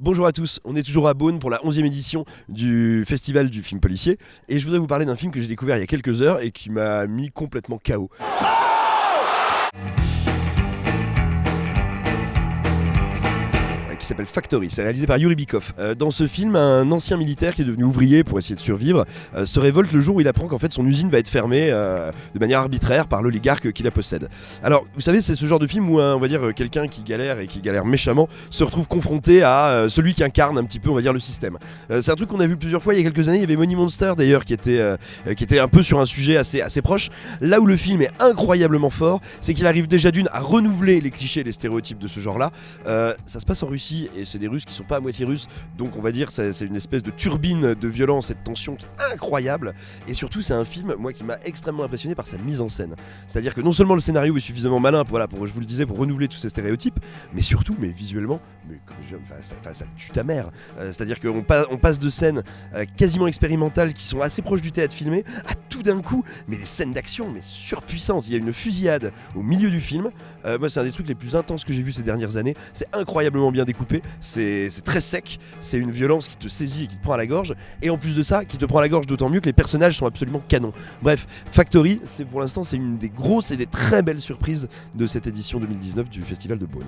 Bonjour à tous, on est toujours à Beaune pour la 11e édition du festival du film policier et je voudrais vous parler d'un film que j'ai découvert il y a quelques heures et qui m'a mis complètement KO. Qui s'appelle Factory, c'est réalisé par Yuri Bykov. Dans ce film, un ancien militaire qui est devenu ouvrier pour essayer de survivre se révolte le jour où il apprend qu'en fait son usine va être fermée de manière arbitraire par l'oligarque qui la possède. Alors, vous savez, c'est ce genre de film où on va dire quelqu'un qui galère et qui galère méchamment se retrouve confronté à celui qui incarne un petit peu, on va dire, le système. C'est un truc qu'on a vu plusieurs fois il y a quelques années. Il y avait Money Monster d'ailleurs qui était un peu sur un sujet assez proche. Là où le film est incroyablement fort, c'est qu'il arrive déjà d'une à renouveler les clichés et les stéréotypes de ce genre-là. Ça se passe en Russie. Et c'est des Russes qui sont pas à moitié russes, donc on va dire c'est une espèce de turbine de violence et de tension qui est incroyable. Et surtout c'est un film, moi, qui m'a extrêmement impressionné par sa mise en scène. C'est-à-dire que non seulement le scénario est suffisamment malin pour je vous le disais, pour renouveler tous ces stéréotypes, mais surtout, mais visuellement, ça tue ta mère. C'est-à-dire qu'on passe de scènes quasiment expérimentales qui sont assez proches du théâtre filmé à tout d'un coup, mais des scènes d'action mais surpuissantes. Il y a une fusillade au milieu du film. Moi c'est un des trucs les plus intenses que j'ai vu ces dernières années. C'est incroyablement bien découpé. C'est très sec, c'est une violence qui te saisit et qui te prend à la gorge, et en plus de ça, qui te prend à la gorge d'autant mieux que les personnages sont absolument canons. Bref, Factory, pour l'instant, c'est une des grosses et des très belles surprises de cette édition 2019 du Festival de Beaune.